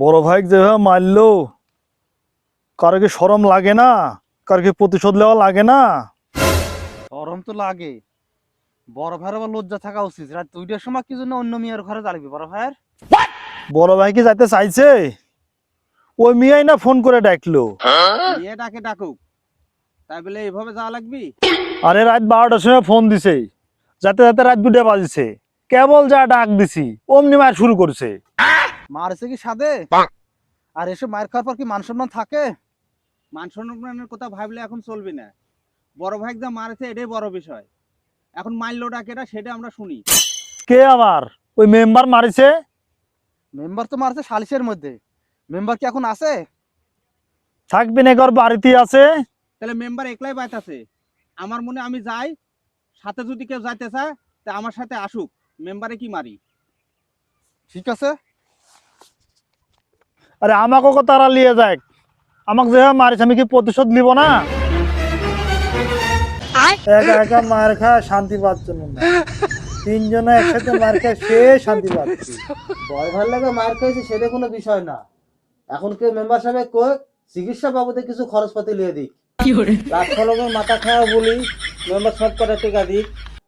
বড় ভাই যেভাবে মারলো, কারো কি শরম লাগে না? কারো কি প্রতিশোধ নেওয়া লাগে না? গরম তো লাগে। বড় ভাইয়ের আবার লজ্জা থাকা উচিত। রাত 2টার সময় কি জন্য অন্য মেয়ের ঘরে জ্বালাবি বড় ভাইয়ের? বড় ভাই কি যাইতে চাইছে? ওই মিয়াই না ফোন করে ডাকলো। মেয়ে ডাকে ডাকুক, তাই বলে এইভাবে যাওয়া লাগবি? আরে রাত 12টার সময় ফোন দিছে, যাতে যাতে রাত 2টা বাজছে। কেবল যা ডাক দিছি অমনি মার শুরু করছে। মারছে কি সাদে? আর এসব মার খাওয়ার পর কি মান সম্মান থাকে? মান সম্মানের কথা ভাবলে এখন চলবে না। বড় ভাই যা মারছে এটাই বড় বিষয়। এখন মারলো ডাকেটা সেটা আমরা শুনি। কে আমার? ওই মেম্বার মারিছে। মেম্বার তো মারছে সালিশের মধ্যে। মেম্বার কি এখন আছে? থাকবেন একবার বাড়িতে আছে। তাহলে মেম্বার একলাই বাইত আছে। আমার মনে আমি যাই, সাথে যদি কেউ যাইতে চায় তা আমার সাথে আসুক। মেম্বারে কি মারি? ঠিক আছে। আরে আমাকে তারা লিয়ে যায়। আমাকে যেভাবে মারিছে আমি কি প্রতিশোধ নিব না? একা একা মার খায় শান্তি পাচ্ছে না। তিনজনে একসাথে মার খায় সে শান্তি পাচ্ছে। বড় ভাই লাগে মার খেয়েছে সেটা কোনো বিষয় না। এখন কেউ মেম্বার সাহেব কই চিকিৎসা বাবদে কিছু খরচপাতি লিয়ে দিক। রাত ফলকের মাথা খাওয়া বলি মেম্বার সব করে টেকা দিক।